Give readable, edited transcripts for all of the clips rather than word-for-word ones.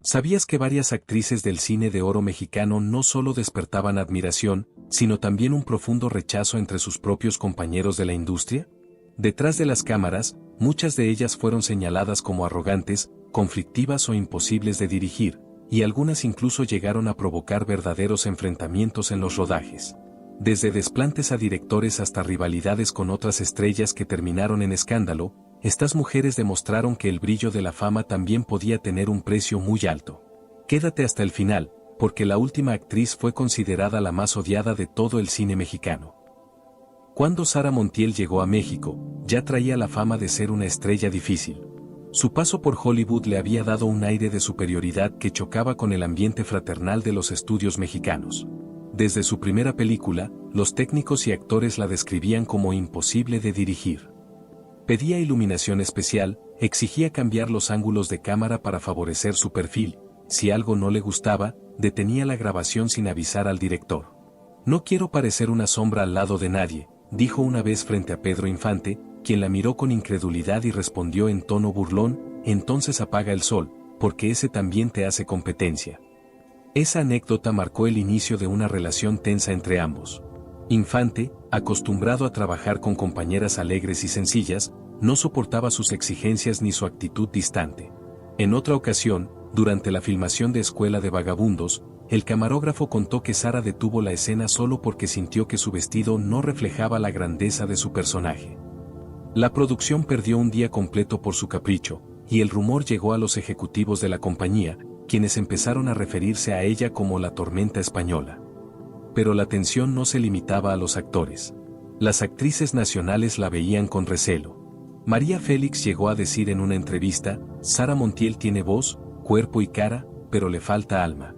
¿Sabías que varias actrices del cine de oro mexicano no solo despertaban admiración, sino también un profundo rechazo entre sus propios compañeros de la industria? Detrás de las cámaras, muchas de ellas fueron señaladas como arrogantes, conflictivas o imposibles de dirigir, y algunas incluso llegaron a provocar verdaderos enfrentamientos en los rodajes. Desde desplantes a directores hasta rivalidades con otras estrellas que terminaron en escándalo, estas mujeres demostraron que el brillo de la fama también podía tener un precio muy alto. Quédate hasta el final, porque la última actriz fue considerada la más odiada de todo el cine mexicano. Cuando Sara Montiel llegó a México, ya traía la fama de ser una estrella difícil. Su paso por Hollywood le había dado un aire de superioridad que chocaba con el ambiente fraternal de los estudios mexicanos. Desde su primera película, los técnicos y actores la describían como imposible de dirigir. Pedía iluminación especial, exigía cambiar los ángulos de cámara para favorecer su perfil. Si algo no le gustaba, detenía la grabación sin avisar al director. No quiero parecer una sombra al lado de nadie, dijo una vez frente a Pedro Infante, quien la miró con incredulidad y respondió en tono burlón: entonces apaga el sol, porque ese también te hace competencia. Esa anécdota marcó el inicio de una relación tensa entre ambos. Infante, acostumbrado a trabajar con compañeras alegres y sencillas, no soportaba sus exigencias ni su actitud distante. En otra ocasión, durante la filmación de Escuela de Vagabundos, el camarógrafo contó que Sara detuvo la escena solo porque sintió que su vestido no reflejaba la grandeza de su personaje. La producción perdió un día completo por su capricho, y el rumor llegó a los ejecutivos de la compañía, quienes empezaron a referirse a ella como la tormenta española. Pero la tensión no se limitaba a los actores. Las actrices nacionales la veían con recelo. María Félix llegó a decir en una entrevista: Sara Montiel tiene voz, cuerpo y cara, pero le falta alma.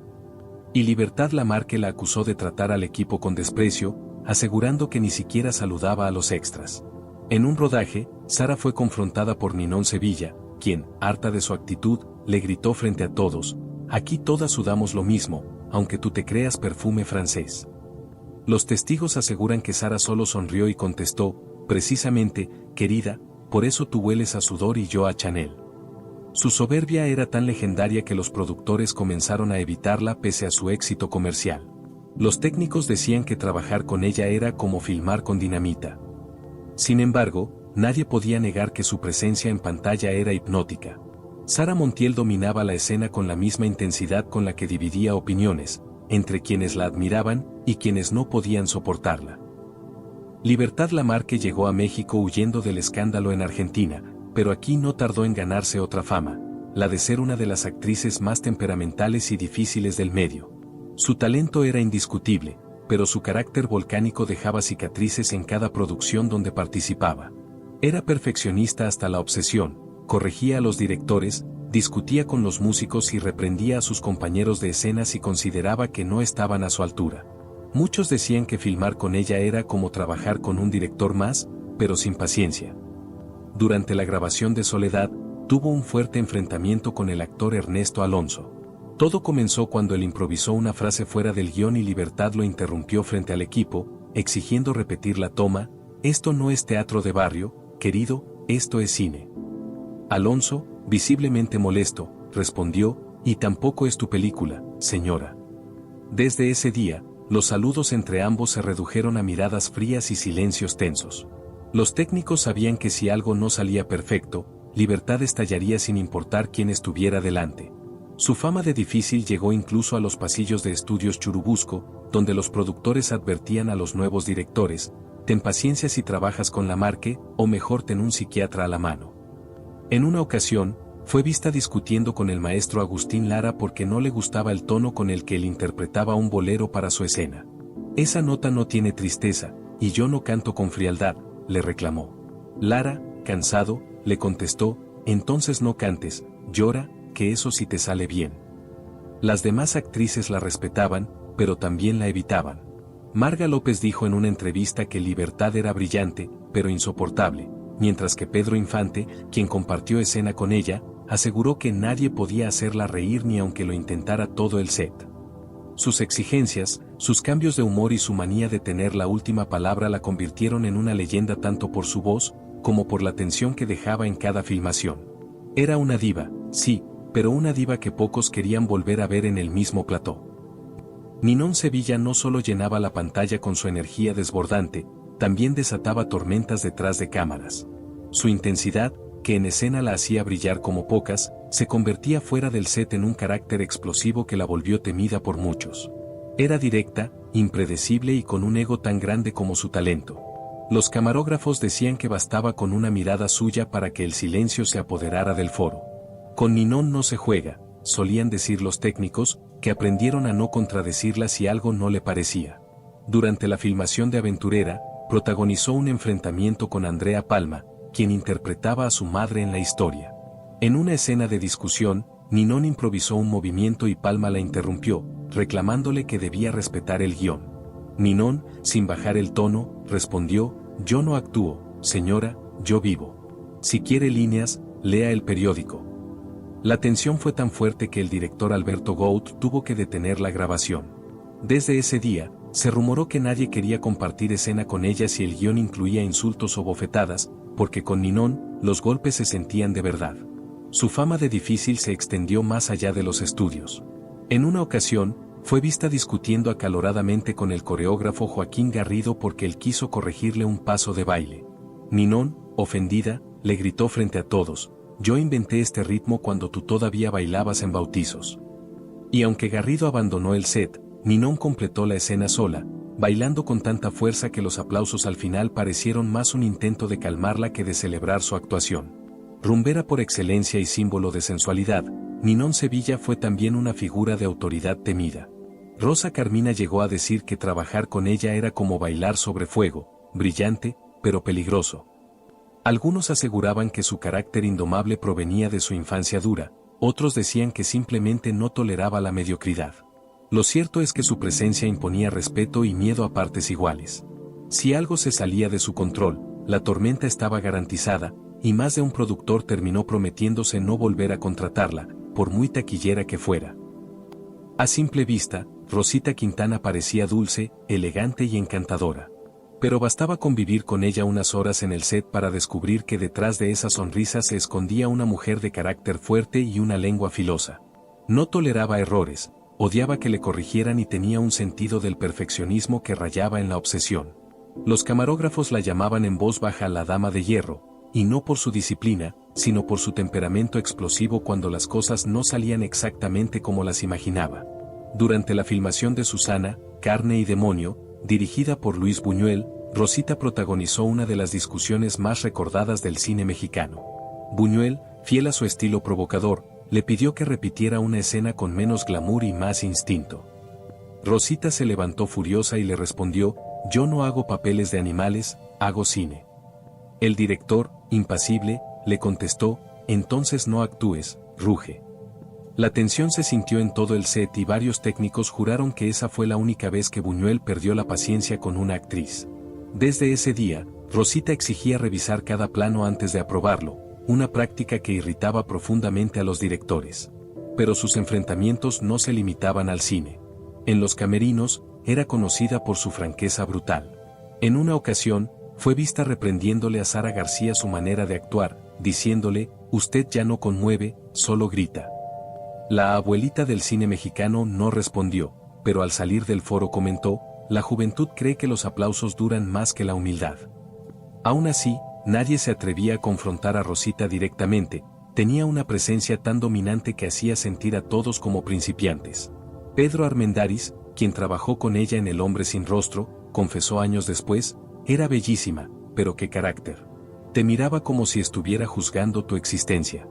Y Libertad Lamarque la acusó de tratar al equipo con desprecio, asegurando que ni siquiera saludaba a los extras. En un rodaje, Sara fue confrontada por Ninón Sevilla, quien, harta de su actitud, le gritó frente a todos: aquí todas sudamos lo mismo, aunque tú te creas perfume francés. Los testigos aseguran que Sara solo sonrió y contestó: precisamente, querida, por eso tú hueles a sudor y yo a Chanel. Su soberbia era tan legendaria que los productores comenzaron a evitarla pese a su éxito comercial. Los técnicos decían que trabajar con ella era como filmar con dinamita. Sin embargo, nadie podía negar que su presencia en pantalla era hipnótica. Sara Montiel dominaba la escena con la misma intensidad con la que dividía opiniones, entre quienes la admiraban y quienes no podían soportarla. Libertad Lamarque llegó a México huyendo del escándalo en Argentina, pero aquí no tardó en ganarse otra fama, la de ser una de las actrices más temperamentales y difíciles del medio. Su talento era indiscutible, pero su carácter volcánico dejaba cicatrices en cada producción donde participaba. Era perfeccionista hasta la obsesión, corregía a los directores, discutía con los músicos y reprendía a sus compañeros de escena si consideraba que no estaban a su altura. Muchos decían que filmar con ella era como trabajar con un director más, pero sin paciencia. Durante la grabación de Soledad, tuvo un fuerte enfrentamiento con el actor Ernesto Alonso. Todo comenzó cuando él improvisó una frase fuera del guión y Libertad lo interrumpió frente al equipo, exigiendo repetir la toma: esto no es teatro de barrio, querido, esto es cine. Alonso, visiblemente molesto, respondió: y tampoco es tu película, señora. Desde ese día, los saludos entre ambos se redujeron a miradas frías y silencios tensos. Los técnicos sabían que si algo no salía perfecto, Libertad estallaría sin importar quién estuviera delante. Su fama de difícil llegó incluso a los pasillos de estudios Churubusco, donde los productores advertían a los nuevos directores: ten paciencia si trabajas con Lamarque, o mejor ten un psiquiatra a la mano. En una ocasión, fue vista discutiendo con el maestro Agustín Lara porque no le gustaba el tono con el que él interpretaba un bolero para su escena. Esa nota no tiene tristeza, y yo no canto con frialdad, le reclamó. Lara, cansado, le contestó: entonces no cantes, llora, que eso sí te sale bien. Las demás actrices la respetaban, pero también la evitaban. Marga López dijo en una entrevista que Libertad era brillante, pero insoportable, mientras que Pedro Infante, quien compartió escena con ella, aseguró que nadie podía hacerla reír ni aunque lo intentara todo el set. Sus exigencias, sus cambios de humor y su manía de tener la última palabra la convirtieron en una leyenda tanto por su voz, como por la tensión que dejaba en cada filmación. Era una diva, sí, pero una diva que pocos querían volver a ver en el mismo plató. Ninon Sevilla no solo llenaba la pantalla con su energía desbordante, también desataba tormentas detrás de cámaras. Su intensidad, que en escena la hacía brillar como pocas, se convertía fuera del set en un carácter explosivo que la volvió temida por muchos. Era directa, impredecible y con un ego tan grande como su talento. Los camarógrafos decían que bastaba con una mirada suya para que el silencio se apoderara del foro. Con Ninon no se juega, solían decir los técnicos, que aprendieron a no contradecirla si algo no le parecía. Durante la filmación de Aventurera, protagonizó un enfrentamiento con Andrea Palma, quien interpretaba a su madre en la historia. En una escena de discusión, Ninon improvisó un movimiento y Palma la interrumpió, reclamándole que debía respetar el guión. Ninon, sin bajar el tono, respondió: «Yo no actúo, señora, yo vivo. Si quiere líneas, lea el periódico». La tensión fue tan fuerte que el director Alberto Gout tuvo que detener la grabación. Desde ese día, se rumoró que nadie quería compartir escena con ella si el guión incluía insultos o bofetadas, porque con Ninon, los golpes se sentían de verdad. Su fama de difícil se extendió más allá de los estudios. En una ocasión, fue vista discutiendo acaloradamente con el coreógrafo Joaquín Garrido porque él quiso corregirle un paso de baile. Ninon, ofendida, le gritó frente a todos: «Yo inventé este ritmo cuando tú todavía bailabas en bautizos». Y aunque Garrido abandonó el set, Ninon completó la escena sola, bailando con tanta fuerza que los aplausos al final parecieron más un intento de calmarla que de celebrar su actuación. Rumbera por excelencia y símbolo de sensualidad, Ninon Sevilla fue también una figura de autoridad temida. Rosa Carmina llegó a decir que trabajar con ella era como bailar sobre fuego, brillante, pero peligroso. Algunos aseguraban que su carácter indomable provenía de su infancia dura, otros decían que simplemente no toleraba la mediocridad. Lo cierto es que su presencia imponía respeto y miedo a partes iguales. Si algo se salía de su control, la tormenta estaba garantizada, y más de un productor terminó prometiéndose no volver a contratarla, por muy taquillera que fuera. A simple vista, Rosita Quintana parecía dulce, elegante y encantadora. Pero bastaba convivir con ella unas horas en el set para descubrir que detrás de esa sonrisa se escondía una mujer de carácter fuerte y una lengua filosa. No toleraba errores, odiaba que le corrigieran y tenía un sentido del perfeccionismo que rayaba en la obsesión. Los camarógrafos la llamaban en voz baja la Dama de Hierro, y no por su disciplina, sino por su temperamento explosivo cuando las cosas no salían exactamente como las imaginaba. Durante la filmación de Susana, Carne y Demonio, dirigida por Luis Buñuel, Rosita protagonizó una de las discusiones más recordadas del cine mexicano. Buñuel, fiel a su estilo provocador, le pidió que repitiera una escena con menos glamour y más instinto. Rosita se levantó furiosa y le respondió: «Yo no hago papeles de animales, hago cine». El director, impasible, le contestó: «Entonces no actúes, ruge». La tensión se sintió en todo el set y varios técnicos juraron que esa fue la única vez que Buñuel perdió la paciencia con una actriz. Desde ese día, Rosita exigía revisar cada plano antes de aprobarlo, una práctica que irritaba profundamente a los directores. Pero sus enfrentamientos no se limitaban al cine. En los camerinos, era conocida por su franqueza brutal. En una ocasión, fue vista reprendiéndole a Sara García su manera de actuar, diciéndole: «Usted ya no conmueve, solo grita». La abuelita del cine mexicano no respondió, pero al salir del foro comentó: «La juventud cree que los aplausos duran más que la humildad». Aún así, nadie se atrevía a confrontar a Rosita directamente, tenía una presencia tan dominante que hacía sentir a todos como principiantes. Pedro Armendáriz, quien trabajó con ella en El hombre sin rostro, confesó años después: «Era bellísima, pero qué carácter. Te miraba como si estuviera juzgando tu existencia».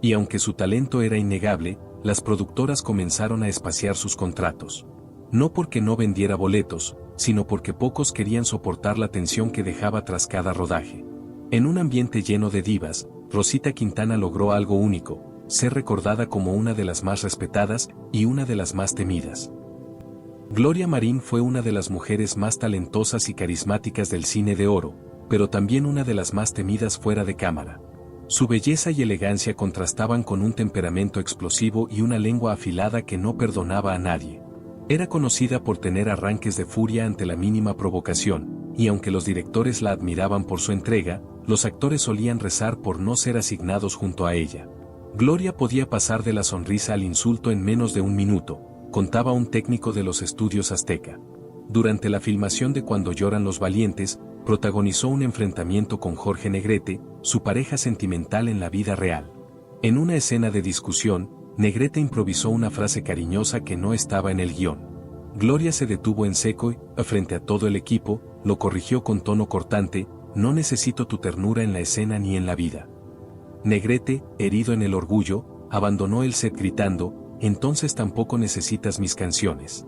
Y aunque su talento era innegable, las productoras comenzaron a espaciar sus contratos. No porque no vendiera boletos, sino porque pocos querían soportar la tensión que dejaba tras cada rodaje. En un ambiente lleno de divas, Rosita Quintana logró algo único: ser recordada como una de las más respetadas y una de las más temidas. Gloria Marín fue una de las mujeres más talentosas y carismáticas del cine de oro, pero también una de las más temidas fuera de cámara. Su belleza y elegancia contrastaban con un temperamento explosivo y una lengua afilada que no perdonaba a nadie. Era conocida por tener arranques de furia ante la mínima provocación, y aunque los directores la admiraban por su entrega, los actores solían rezar por no ser asignados junto a ella. Gloria podía pasar de la sonrisa al insulto en menos de un minuto, contaba un técnico de los estudios Azteca. Durante la filmación de Cuando lloran los valientes, protagonizó un enfrentamiento con Jorge Negrete, su pareja sentimental en la vida real. En una escena de discusión, Negrete improvisó una frase cariñosa que no estaba en el guión. Gloria se detuvo en seco y, frente a todo el equipo, lo corrigió con tono cortante: no necesito tu ternura en la escena ni en la vida. Negrete, herido en el orgullo, abandonó el set gritando: entonces tampoco necesitas mis canciones.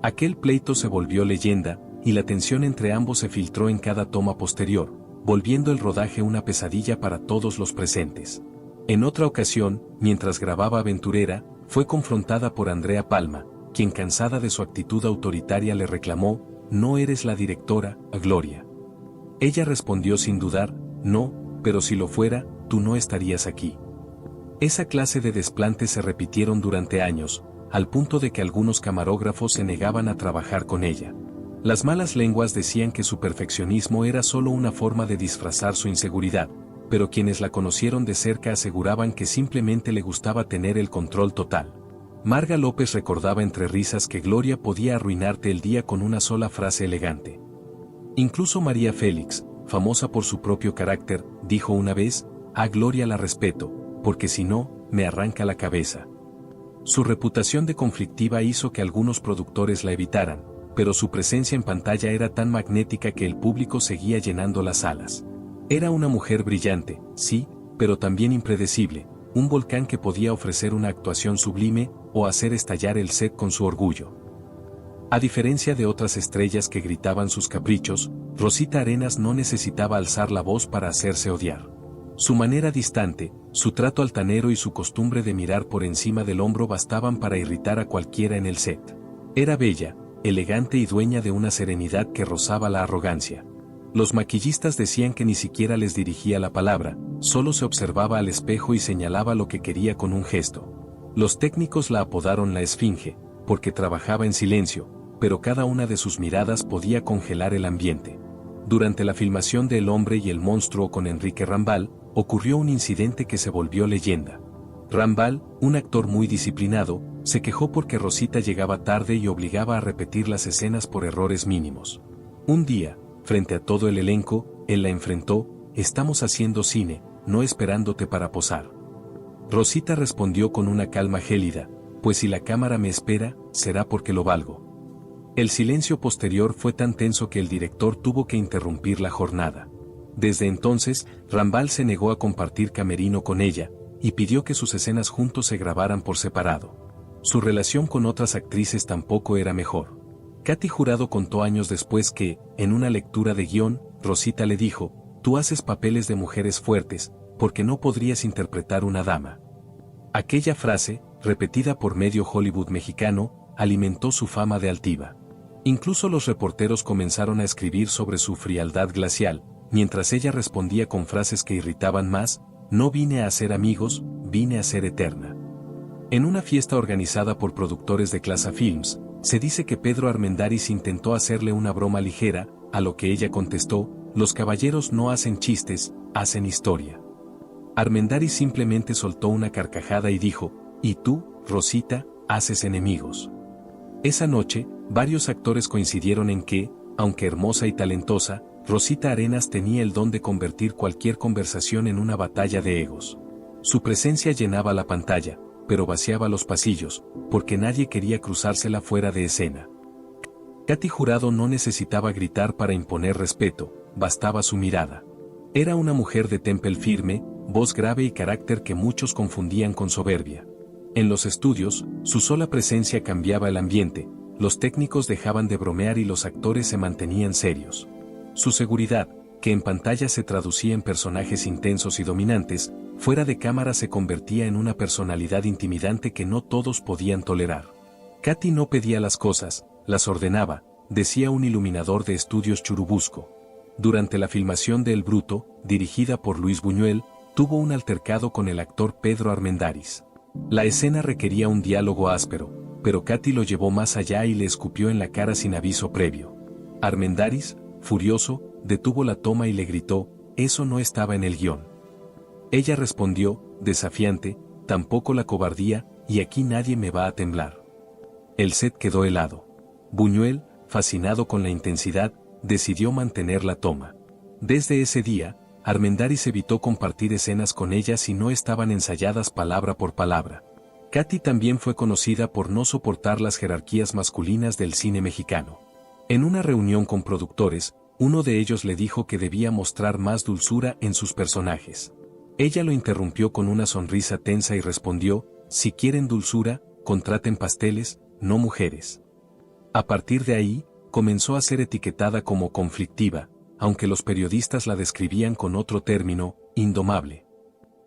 Aquel pleito se volvió leyenda, y la tensión entre ambos se filtró en cada toma posterior, volviendo el rodaje una pesadilla para todos los presentes. En otra ocasión, mientras grababa Aventurera, fue confrontada por Andrea Palma, quien, cansada de su actitud autoritaria, le reclamó: no eres la directora, Gloria. Ella respondió sin dudar: no, pero si lo fuera, tú no estarías aquí. Esa clase de desplantes se repitieron durante años, al punto de que algunos camarógrafos se negaban a trabajar con ella. Las malas lenguas decían que su perfeccionismo era solo una forma de disfrazar su inseguridad, pero quienes la conocieron de cerca aseguraban que simplemente le gustaba tener el control total. Marga López recordaba entre risas que Gloria podía arruinarte el día con una sola frase elegante. Incluso María Félix, famosa por su propio carácter, dijo una vez: a Gloria la respeto, porque si no, me arranca la cabeza. Su reputación de conflictiva hizo que algunos productores la evitaran, pero su presencia en pantalla era tan magnética que el público seguía llenando las salas. Era una mujer brillante, sí, pero también impredecible, un volcán que podía ofrecer una actuación sublime o hacer estallar el set con su orgullo. A diferencia de otras estrellas que gritaban sus caprichos, Rosita Arenas no necesitaba alzar la voz para hacerse odiar. Su manera distante, su trato altanero y su costumbre de mirar por encima del hombro bastaban para irritar a cualquiera en el set. Era bella, elegante y dueña de una serenidad que rozaba la arrogancia. Los maquillistas decían que ni siquiera les dirigía la palabra, solo se observaba al espejo y señalaba lo que quería con un gesto. Los técnicos la apodaron la Esfinge, porque trabajaba en silencio, pero cada una de sus miradas podía congelar el ambiente. Durante la filmación de El hombre y el monstruo con Enrique Rambal, ocurrió un incidente que se volvió leyenda. Rambal, un actor muy disciplinado, se quejó porque Rosita llegaba tarde y obligaba a repetir las escenas por errores mínimos. Un día, frente a todo el elenco, él la enfrentó: estamos haciendo cine, no esperándote para posar. Rosita respondió con una calma gélida: pues si la cámara me espera, será porque lo valgo. El silencio posterior fue tan tenso que el director tuvo que interrumpir la jornada. Desde entonces, Rambal se negó a compartir camerino con ella, y pidió que sus escenas juntos se grabaran por separado. Su relación con otras actrices tampoco era mejor. Katy Jurado contó años después que, en una lectura de guión, Rosita le dijo: tú haces papeles de mujeres fuertes, porque no podrías interpretar una dama. Aquella frase, repetida por medio Hollywood mexicano, alimentó su fama de altiva. Incluso los reporteros comenzaron a escribir sobre su frialdad glacial, mientras ella respondía con frases que irritaban más: no vine a hacer amigos, vine a ser eterna. En una fiesta organizada por productores de Clasa Films, se dice que Pedro Armendáriz intentó hacerle una broma ligera, a lo que ella contestó: los caballeros no hacen chistes, hacen historia. Armendáriz simplemente soltó una carcajada y dijo: ¿y tú, Rosita, haces enemigos? Esa noche, varios actores coincidieron en que, aunque hermosa y talentosa, Rosita Arenas tenía el don de convertir cualquier conversación en una batalla de egos. Su presencia llenaba la pantalla, pero vaciaba los pasillos, porque nadie quería cruzársela fuera de escena. Katy Jurado no necesitaba gritar para imponer respeto, bastaba su mirada. Era una mujer de temple firme, voz grave y carácter que muchos confundían con soberbia. En los estudios, su sola presencia cambiaba el ambiente, los técnicos dejaban de bromear y los actores se mantenían serios. Su seguridad, que en pantalla se traducía en personajes intensos y dominantes, fuera de cámara se convertía en una personalidad intimidante que no todos podían tolerar. Katy no pedía las cosas, las ordenaba, decía un iluminador de estudios Churubusco. Durante la filmación de El Bruto, dirigida por Luis Buñuel, tuvo un altercado con el actor Pedro Armendáriz. La escena requería un diálogo áspero, pero Katy lo llevó más allá y le escupió en la cara sin aviso previo. Armendáriz, furioso, detuvo la toma y le gritó: eso no estaba en el guión. Ella respondió, desafiante: tampoco la cobardía, y aquí nadie me va a temblar. El set quedó helado. Buñuel, fascinado con la intensidad, decidió mantener la toma. Desde ese día, Armendáriz evitó compartir escenas con ella si no estaban ensayadas palabra por palabra. Katy también fue conocida por no soportar las jerarquías masculinas del cine mexicano. En una reunión con productores, uno de ellos le dijo que debía mostrar más dulzura en sus personajes. Ella lo interrumpió con una sonrisa tensa y respondió: si quieren dulzura, contraten pasteles, no mujeres. A partir de ahí, comenzó a ser etiquetada como conflictiva, aunque los periodistas la describían con otro término, indomable.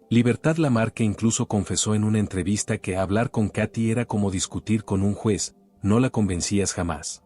Libertad Lamarque incluso confesó en una entrevista que hablar con Katy era como discutir con un juez, no la convencías jamás.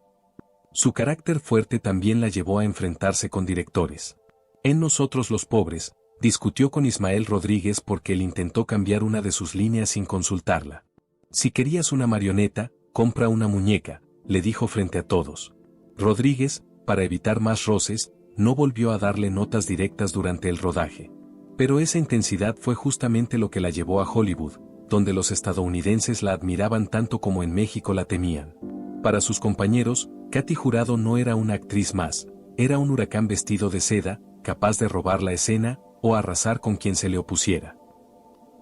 Su carácter fuerte también la llevó a enfrentarse con directores. En Nosotros los Pobres, discutió con Ismael Rodríguez porque él intentó cambiar una de sus líneas sin consultarla. Si querías una marioneta, compra una muñeca, le dijo frente a todos. Rodríguez, para evitar más roces, no volvió a darle notas directas durante el rodaje. Pero esa intensidad fue justamente lo que la llevó a Hollywood, donde los estadounidenses la admiraban tanto como en México la temían. Para sus compañeros, Katy Jurado no era una actriz más, era un huracán vestido de seda, capaz de robar la escena o arrasar con quien se le opusiera.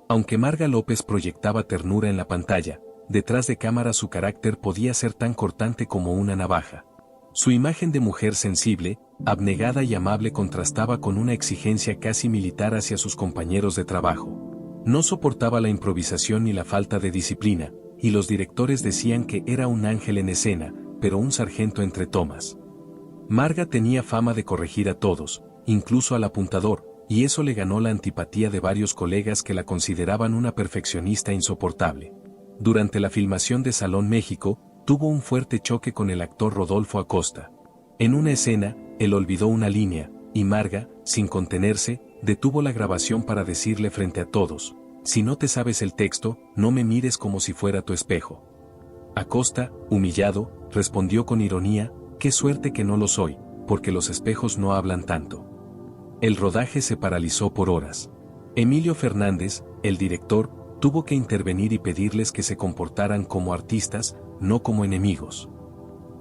Aunque Marga López proyectaba ternura en la pantalla, detrás de cámara su carácter podía ser tan cortante como una navaja. Su imagen de mujer sensible, abnegada y amable contrastaba con una exigencia casi militar hacia sus compañeros de trabajo. No soportaba la improvisación ni la falta de disciplina, y los directores decían que era un ángel en escena, pero un sargento entre tomas. Marga tenía fama de corregir a todos, incluso al apuntador, y eso le ganó la antipatía de varios colegas que la consideraban una perfeccionista insoportable. Durante la filmación de Salón México, tuvo un fuerte choque con el actor Rodolfo Acosta. En una escena, él olvidó una línea, y Marga, sin contenerse, detuvo la grabación para decirle frente a todos: si no te sabes el texto, no me mires como si fuera tu espejo. Acosta, humillado, respondió con ironía: qué suerte que no lo soy, porque los espejos no hablan tanto. El rodaje se paralizó por horas. Emilio Fernández, el director, tuvo que intervenir y pedirles que se comportaran como artistas, no como enemigos.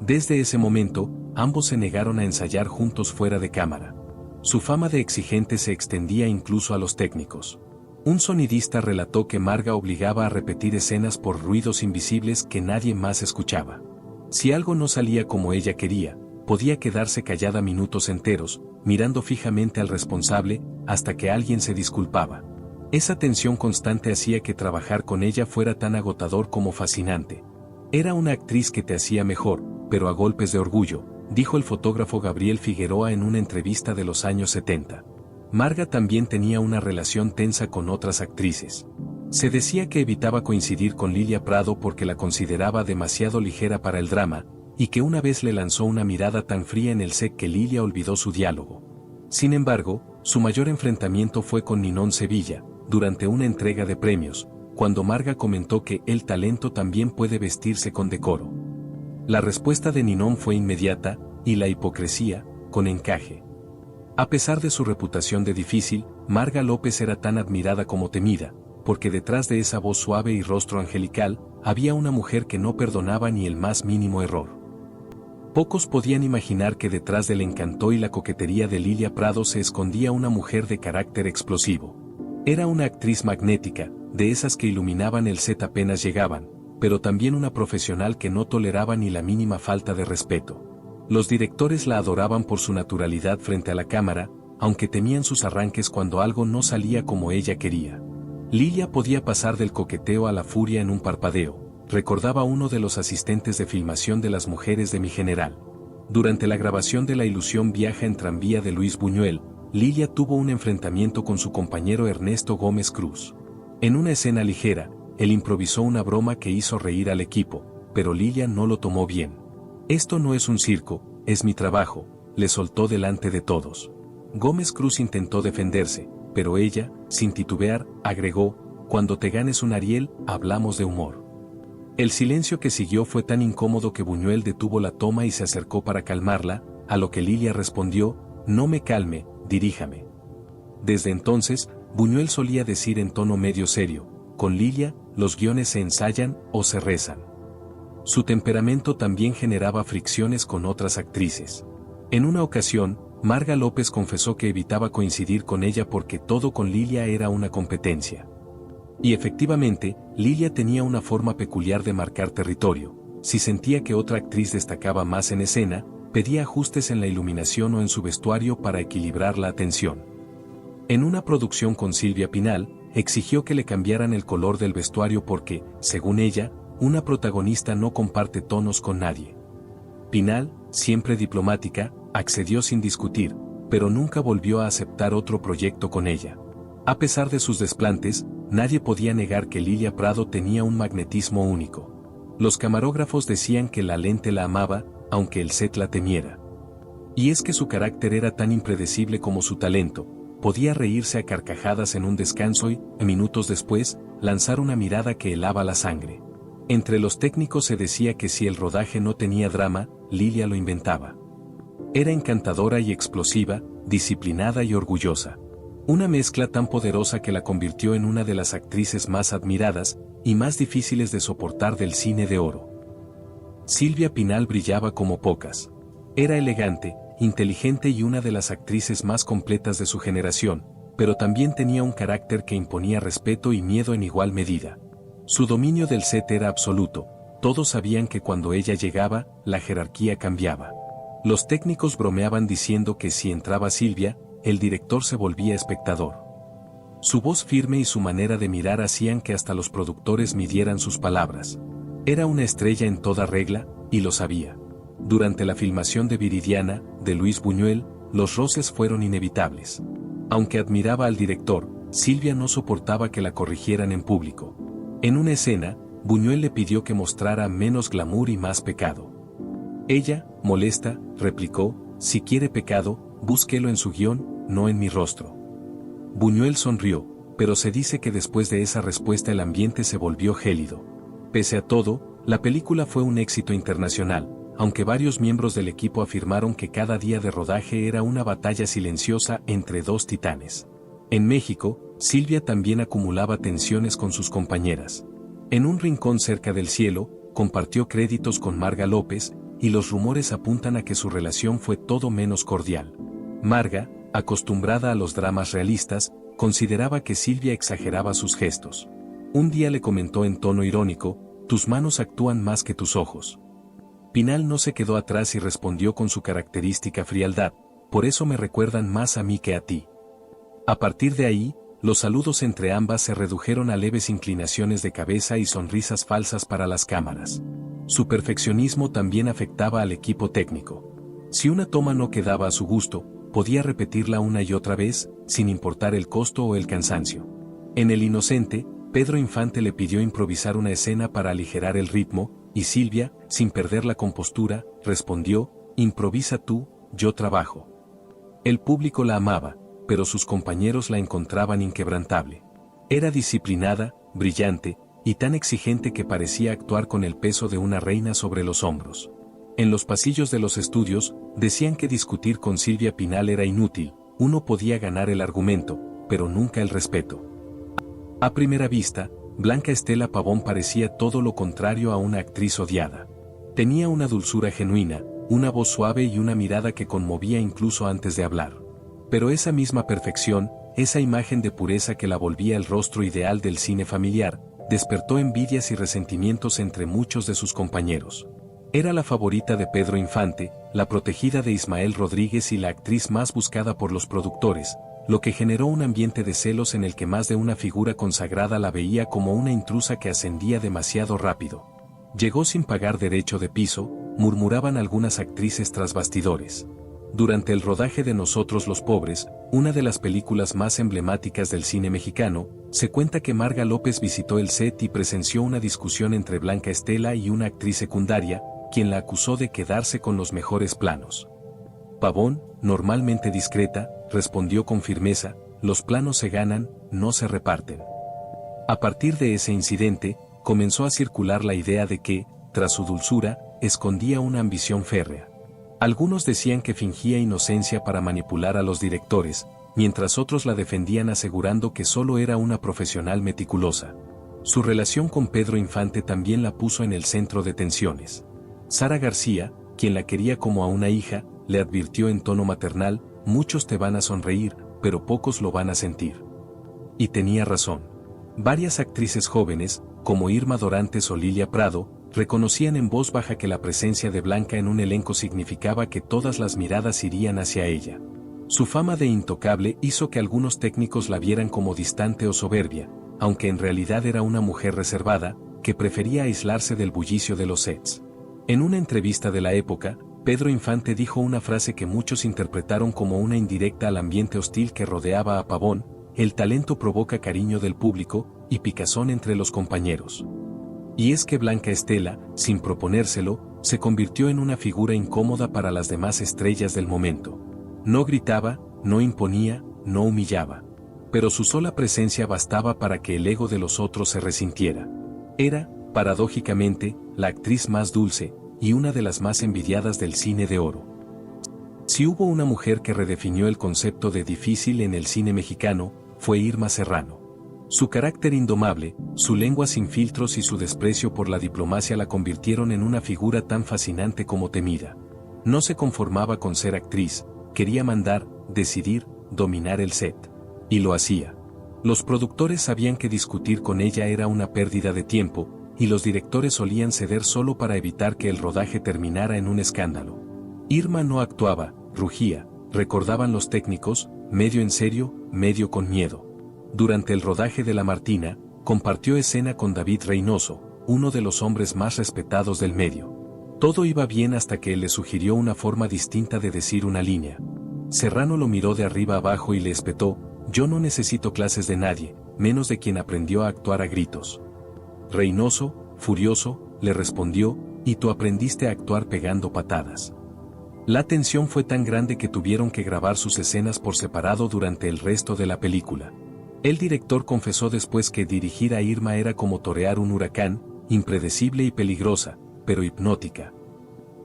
Desde ese momento, ambos se negaron a ensayar juntos fuera de cámara. Su fama de exigente se extendía incluso a los técnicos. Un sonidista relató que Marga obligaba a repetir escenas por ruidos invisibles que nadie más escuchaba. Si algo no salía como ella quería, podía quedarse callada minutos enteros, mirando fijamente al responsable, hasta que alguien se disculpaba. Esa tensión constante hacía que trabajar con ella fuera tan agotador como fascinante. Era una actriz que te hacía mejor, pero a golpes de orgullo, dijo el fotógrafo Gabriel Figueroa en una entrevista de los años 70. Marga también tenía una relación tensa con otras actrices. Se decía que evitaba coincidir con Lilia Prado porque la consideraba demasiado ligera para el drama, y que una vez le lanzó una mirada tan fría en el set que Lilia olvidó su diálogo. Sin embargo, su mayor enfrentamiento fue con Ninón Sevilla, durante una entrega de premios, cuando Marga comentó que el talento también puede vestirse con decoro. La respuesta de Ninón fue inmediata, y la hipocresía, con encaje. A pesar de su reputación de difícil, Marga López era tan admirada como temida, porque detrás de esa voz suave y rostro angelical, había una mujer que no perdonaba ni el más mínimo error. Pocos podían imaginar que detrás del encanto y la coquetería de Lilia Prado se escondía una mujer de carácter explosivo. Era una actriz magnética, de esas que iluminaban el set apenas llegaban, pero también una profesional que no toleraba ni la mínima falta de respeto. Los directores la adoraban por su naturalidad frente a la cámara, aunque temían sus arranques cuando algo no salía como ella quería. Lilia podía pasar del coqueteo a la furia en un parpadeo, recordaba uno de los asistentes de filmación de Las mujeres de mi general. Durante la grabación de La ilusión viaja en tranvía de Luis Buñuel, Lilia tuvo un enfrentamiento con su compañero Ernesto Gómez Cruz. En una escena ligera, él improvisó una broma que hizo reír al equipo, pero Lilia no lo tomó bien. Esto no es un circo, es mi trabajo, le soltó delante de todos. Gómez Cruz intentó defenderse, pero ella, sin titubear, agregó: cuando te ganes un Ariel, hablamos de humor. El silencio que siguió fue tan incómodo que Buñuel detuvo la toma y se acercó para calmarla, a lo que Lilia respondió: no me calme, diríjame. Desde entonces, Buñuel solía decir en tono medio serio: Con Lilia, los guiones se ensayan o se rezan. Su temperamento también generaba fricciones con otras actrices. En una ocasión, Marga López confesó que evitaba coincidir con ella porque todo con Lilia era una competencia. Y efectivamente, Lilia tenía una forma peculiar de marcar territorio. Si sentía que otra actriz destacaba más en escena, pedía ajustes en la iluminación o en su vestuario para equilibrar la atención. En una producción con Silvia Pinal, exigió que le cambiaran el color del vestuario porque, según ella, una protagonista no comparte tonos con nadie. Pinal, siempre diplomática, accedió sin discutir, pero nunca volvió a aceptar otro proyecto con ella. A pesar de sus desplantes, nadie podía negar que Lilia Prado tenía un magnetismo único. Los camarógrafos decían que la lente la amaba, aunque el set la temiera. Y es que su carácter era tan impredecible como su talento. Podía reírse a carcajadas en un descanso y, minutos después, lanzar una mirada que helaba la sangre. Entre los técnicos se decía que si el rodaje no tenía drama, Lilia lo inventaba. Era encantadora y explosiva, disciplinada y orgullosa. Una mezcla tan poderosa que la convirtió en una de las actrices más admiradas y más difíciles de soportar del cine de oro. Silvia Pinal brillaba como pocas. Era elegante, inteligente y una de las actrices más completas de su generación, pero también tenía un carácter que imponía respeto y miedo en igual medida. Su dominio del set era absoluto, todos sabían que cuando ella llegaba, la jerarquía cambiaba. Los técnicos bromeaban diciendo que si entraba Silvia, el director se volvía espectador. Su voz firme y su manera de mirar hacían que hasta los productores midieran sus palabras. Era una estrella en toda regla, y lo sabía. Durante la filmación de Viridiana, de Luis Buñuel, los roces fueron inevitables. Aunque admiraba al director, Silvia no soportaba que la corrigieran en público. En una escena, Buñuel le pidió que mostrara menos glamour y más pecado. Ella, molesta, replicó: si quiere pecado, búsquelo en su guión, no en mi rostro. Buñuel sonrió, pero se dice que después de esa respuesta el ambiente se volvió gélido. Pese a todo, la película fue un éxito internacional, aunque varios miembros del equipo afirmaron que cada día de rodaje era una batalla silenciosa entre dos titanes. En México, Silvia también acumulaba tensiones con sus compañeras. En un rincón cerca del cielo, compartió créditos con Marga López, y los rumores apuntan a que su relación fue todo menos cordial. Marga, acostumbrada a los dramas realistas, consideraba que Silvia exageraba sus gestos. Un día le comentó en tono irónico: tus manos actúan más que tus ojos. Pinal no se quedó atrás y respondió con su característica frialdad: por eso me recuerdan más a mí que a ti. A partir de ahí, los saludos entre ambas se redujeron a leves inclinaciones de cabeza y sonrisas falsas para las cámaras. Su perfeccionismo también afectaba al equipo técnico. Si una toma no quedaba a su gusto, podía repetirla una y otra vez, sin importar el costo o el cansancio. En El Inocente, Pedro Infante le pidió improvisar una escena para aligerar el ritmo, y Silvia, sin perder la compostura, respondió: improvisa tú, yo trabajo. El público la amaba, pero sus compañeros la encontraban inquebrantable. Era disciplinada, brillante, y tan exigente que parecía actuar con el peso de una reina sobre los hombros. En los pasillos de los estudios, decían que discutir con Silvia Pinal era inútil, uno podía ganar el argumento, pero nunca el respeto. A primera vista, Blanca Estela Pavón parecía todo lo contrario a una actriz odiada. Tenía una dulzura genuina, una voz suave y una mirada que conmovía incluso antes de hablar. Pero esa misma perfección, esa imagen de pureza que la volvía el rostro ideal del cine familiar, despertó envidias y resentimientos entre muchos de sus compañeros. Era la favorita de Pedro Infante, la protegida de Ismael Rodríguez y la actriz más buscada por los productores, lo que generó un ambiente de celos en el que más de una figura consagrada la veía como una intrusa que ascendía demasiado rápido. Llegó sin pagar derecho de piso, murmuraban algunas actrices tras bastidores. Durante el rodaje de Nosotros los Pobres, una de las películas más emblemáticas del cine mexicano, se cuenta que Marga López visitó el set y presenció una discusión entre Blanca Estela y una actriz secundaria, quien la acusó de quedarse con los mejores planos. Pavón, normalmente discreta, respondió con firmeza: los planos se ganan, no se reparten. A partir de ese incidente, comenzó a circular la idea de que, tras su dulzura, escondía una ambición férrea. Algunos decían que fingía inocencia para manipular a los directores, mientras otros la defendían asegurando que solo era una profesional meticulosa. Su relación con Pedro Infante también la puso en el centro de tensiones. Sara García, quien la quería como a una hija, le advirtió en tono maternal: muchos te van a sonreír, pero pocos lo van a sentir. Y tenía razón. Varias actrices jóvenes, como Irma Dorantes o Lilia Prado, reconocían en voz baja que la presencia de Blanca en un elenco significaba que todas las miradas irían hacia ella. Su fama de intocable hizo que algunos técnicos la vieran como distante o soberbia, aunque en realidad era una mujer reservada, que prefería aislarse del bullicio de los sets. En una entrevista de la época, Pedro Infante dijo una frase que muchos interpretaron como una indirecta al ambiente hostil que rodeaba a Pavón: el talento provoca cariño del público y picazón entre los compañeros. Y es que Blanca Estela, sin proponérselo, se convirtió en una figura incómoda para las demás estrellas del momento. No gritaba, no imponía, no humillaba. Pero su sola presencia bastaba para que el ego de los otros se resintiera. Era, paradójicamente, la actriz más dulce, y una de las más envidiadas del cine de oro. Si hubo una mujer que redefinió el concepto de difícil en el cine mexicano, fue Irma Serrano. Su carácter indomable, su lengua sin filtros y su desprecio por la diplomacia la convirtieron en una figura tan fascinante como temida. No se conformaba con ser actriz, quería mandar, decidir, dominar el set. Y lo hacía. Los productores sabían que discutir con ella era una pérdida de tiempo, y los directores solían ceder solo para evitar que el rodaje terminara en un escándalo. Irma no actuaba, rugía, recordaban los técnicos, medio en serio, medio con miedo. Durante el rodaje de La Martina, compartió escena con David Reynoso, uno de los hombres más respetados del medio. Todo iba bien hasta que él le sugirió una forma distinta de decir una línea. Serrano lo miró de arriba abajo y le espetó: yo no necesito clases de nadie, menos de quien aprendió a actuar a gritos. Reynoso, furioso, le respondió: y tú aprendiste a actuar pegando patadas. La tensión fue tan grande que tuvieron que grabar sus escenas por separado durante el resto de la película. El director confesó después que dirigir a Irma era como torear un huracán, impredecible y peligrosa, pero hipnótica.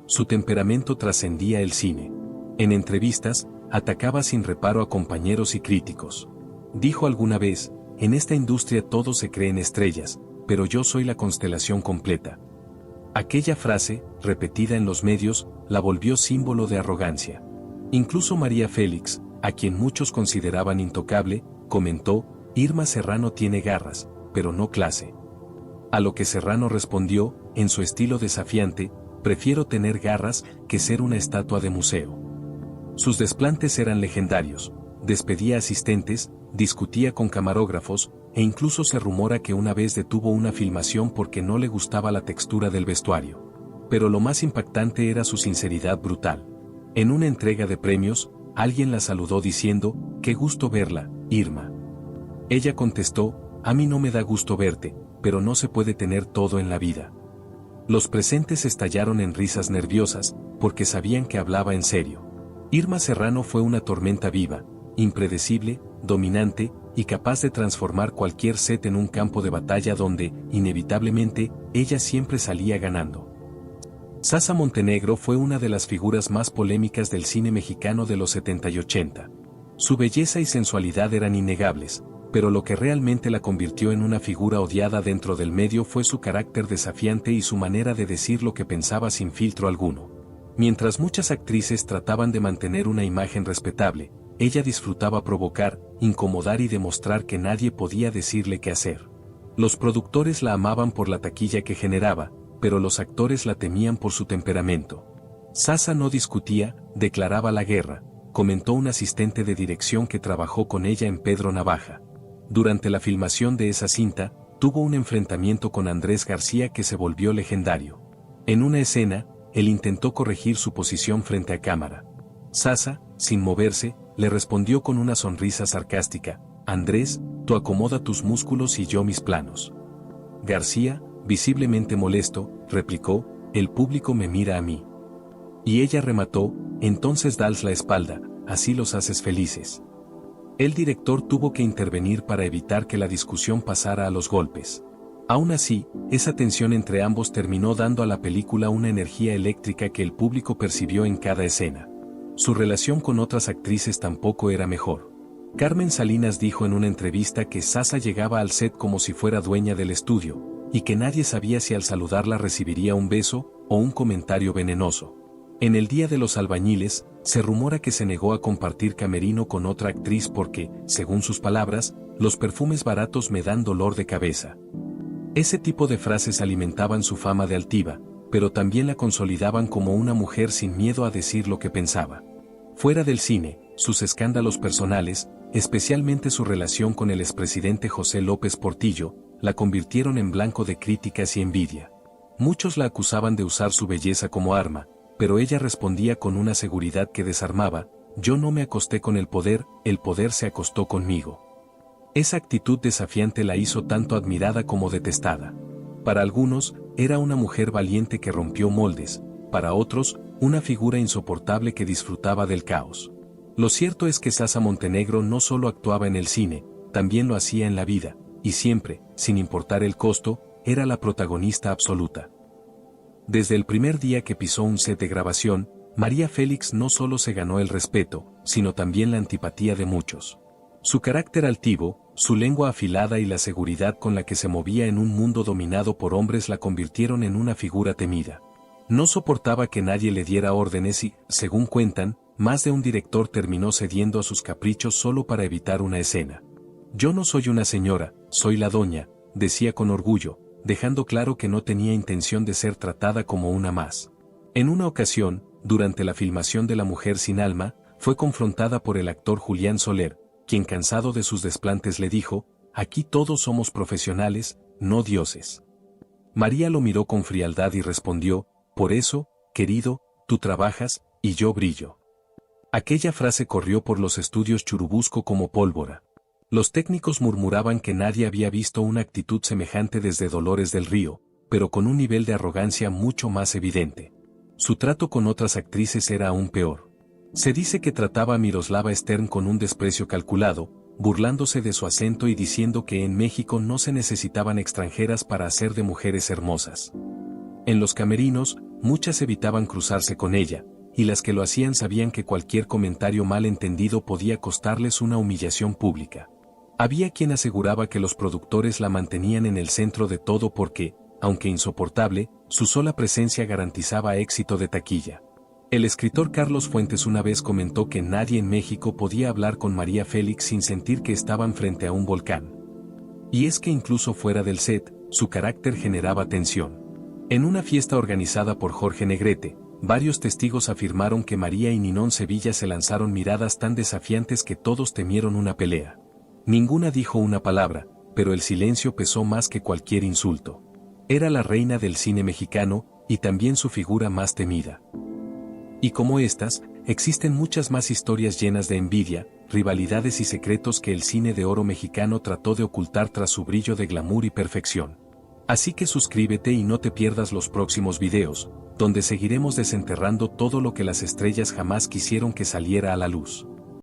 Su temperamento trascendía el cine. En entrevistas, atacaba sin reparo a compañeros y críticos. Dijo alguna vez: en esta industria todos se creen estrellas, pero yo soy la constelación completa. Aquella frase, repetida en los medios, la volvió símbolo de arrogancia. Incluso María Félix, a quien muchos consideraban intocable, comentó: Irma Serrano tiene garras, pero no clase. A lo que Serrano respondió, en su estilo desafiante: prefiero tener garras que ser una estatua de museo. Sus desplantes eran legendarios, despedía asistentes, discutía con camarógrafos, e incluso se rumora que una vez detuvo una filmación porque no le gustaba la textura del vestuario. Pero lo más impactante era su sinceridad brutal. En una entrega de premios, alguien la saludó diciendo: qué gusto verla, Irma. Ella contestó: a mí no me da gusto verte, pero no se puede tener todo en la vida. Los presentes estallaron en risas nerviosas, porque sabían que hablaba en serio. Irma Serrano fue una tormenta viva, impredecible, dominante, y capaz de transformar cualquier set en un campo de batalla donde, inevitablemente, ella siempre salía ganando. Sasa Montenegro fue una de las figuras más polémicas del cine mexicano de los 70 y 80. Su belleza y sensualidad eran innegables, pero lo que realmente la convirtió en una figura odiada dentro del medio fue su carácter desafiante y su manera de decir lo que pensaba sin filtro alguno. Mientras muchas actrices trataban de mantener una imagen respetable, ella disfrutaba provocar, incomodar y demostrar que nadie podía decirle qué hacer. Los productores la amaban por la taquilla que generaba, pero los actores la temían por su temperamento. Sasa no discutía, declaraba la guerra, comentó un asistente de dirección que trabajó con ella en Pedro Navaja. Durante la filmación de esa cinta, tuvo un enfrentamiento con Andrés García que se volvió legendario. En una escena, él intentó corregir su posición frente a cámara. Sasa, sin moverse, le respondió con una sonrisa sarcástica: Andrés, tú acomoda tus músculos y yo mis planos. García, visiblemente molesto, replicó: el público me mira a mí. Y ella remató: entonces dales la espalda, así los haces felices. El director tuvo que intervenir para evitar que la discusión pasara a los golpes. Aún así, esa tensión entre ambos terminó dando a la película una energía eléctrica que el público percibió en cada escena. Su relación con otras actrices tampoco era mejor. Carmen Salinas dijo en una entrevista que Sasa llegaba al set como si fuera dueña del estudio, y que nadie sabía si al saludarla recibiría un beso o un comentario venenoso. En el Día de los Albañiles, se rumora que se negó a compartir camerino con otra actriz porque, según sus palabras, los perfumes baratos me dan dolor de cabeza. Ese tipo de frases alimentaban su fama de altiva, pero también la consolidaban como una mujer sin miedo a decir lo que pensaba. Fuera del cine, sus escándalos personales, especialmente su relación con el expresidente José López Portillo, la convirtieron en blanco de críticas y envidia. Muchos la acusaban de usar su belleza como arma, pero ella respondía con una seguridad que desarmaba: yo no me acosté con el poder se acostó conmigo. Esa actitud desafiante la hizo tanto admirada como detestada. Para algunos, era una mujer valiente que rompió moldes, para otros, una figura insoportable que disfrutaba del caos. Lo cierto es que Sasa Montenegro no solo actuaba en el cine, también lo hacía en la vida, y siempre, sin importar el costo, era la protagonista absoluta. Desde el primer día que pisó un set de grabación, María Félix no solo se ganó el respeto, sino también la antipatía de muchos. Su carácter altivo, su lengua afilada y la seguridad con la que se movía en un mundo dominado por hombres la convirtieron en una figura temida. No soportaba que nadie le diera órdenes y, según cuentan, más de un director terminó cediendo a sus caprichos solo para evitar una escena. Yo no soy una señora, soy la doña, decía con orgullo, dejando claro que no tenía intención de ser tratada como una más. En una ocasión, durante la filmación de La Mujer sin Alma, fue confrontada por el actor Julián Soler, quien cansado de sus desplantes le dijo: aquí todos somos profesionales, no dioses. María lo miró con frialdad y respondió: por eso, querido, tú trabajas, y yo brillo. Aquella frase corrió por los estudios Churubusco como pólvora. Los técnicos murmuraban que nadie había visto una actitud semejante desde Dolores del Río, pero con un nivel de arrogancia mucho más evidente. Su trato con otras actrices era aún peor. Se dice que trataba a Miroslava Stern con un desprecio calculado, burlándose de su acento y diciendo que en México no se necesitaban extranjeras para hacer de mujeres hermosas. En los camerinos, muchas evitaban cruzarse con ella, y las que lo hacían sabían que cualquier comentario mal entendido podía costarles una humillación pública. Había quien aseguraba que los productores la mantenían en el centro de todo porque, aunque insoportable, su sola presencia garantizaba éxito de taquilla. El escritor Carlos Fuentes una vez comentó que nadie en México podía hablar con María Félix sin sentir que estaban frente a un volcán. Y es que incluso fuera del set, su carácter generaba tensión. En una fiesta organizada por Jorge Negrete, varios testigos afirmaron que María y Ninón Sevilla se lanzaron miradas tan desafiantes que todos temieron una pelea. Ninguna dijo una palabra, pero el silencio pesó más que cualquier insulto. Era la reina del cine mexicano, y también su figura más temida. Y como estas, existen muchas más historias llenas de envidia, rivalidades y secretos que el cine de oro mexicano trató de ocultar tras su brillo de glamour y perfección. Así que suscríbete y no te pierdas los próximos videos, donde seguiremos desenterrando todo lo que las estrellas jamás quisieron que saliera a la luz.